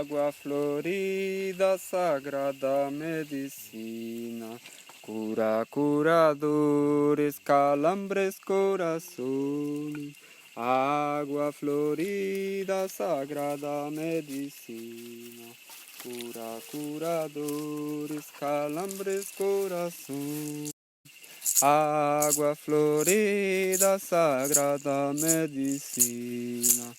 Água florida, sagrada medicina, cura curadores, calambres, corazones. Água florida, sagrada medicina, cura curadores, calambres, corazones. Água florida, sagrada medicina,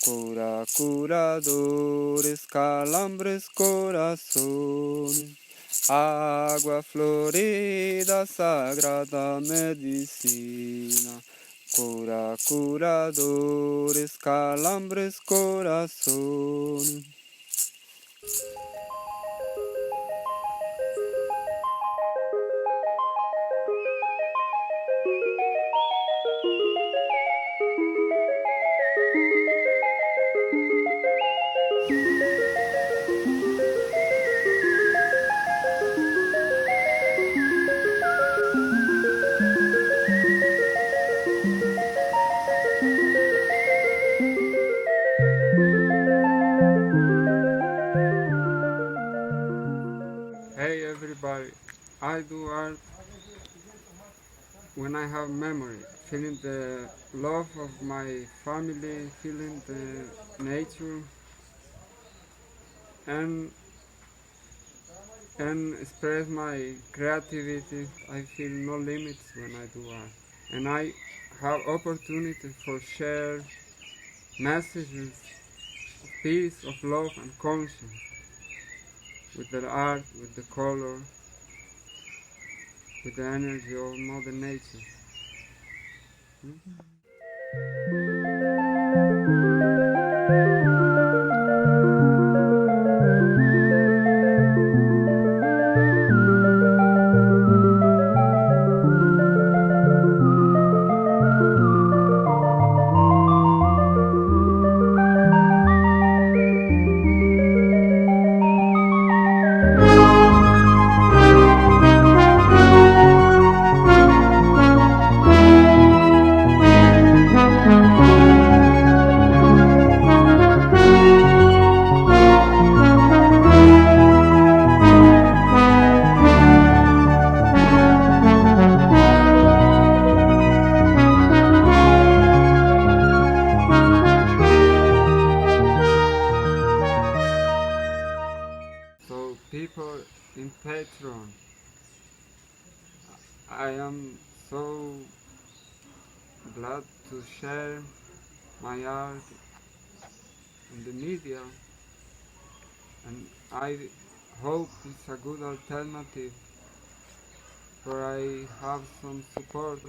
cura curadores, calambres, corazones. Água florida, sagrada medicina, cura curadores, calambres, corazones. Hey everybody, I do art when I have memory, feeling the love of my family, feeling the nature, and express my creativity. I feel no limits when I do art, and I have opportunity for share messages of peace, of love, and conscience with the art, with the color, with the energy of Mother Nature. So people in Patreon, I am so glad to share my art in the media, and I hope it's a good alternative for I have some support.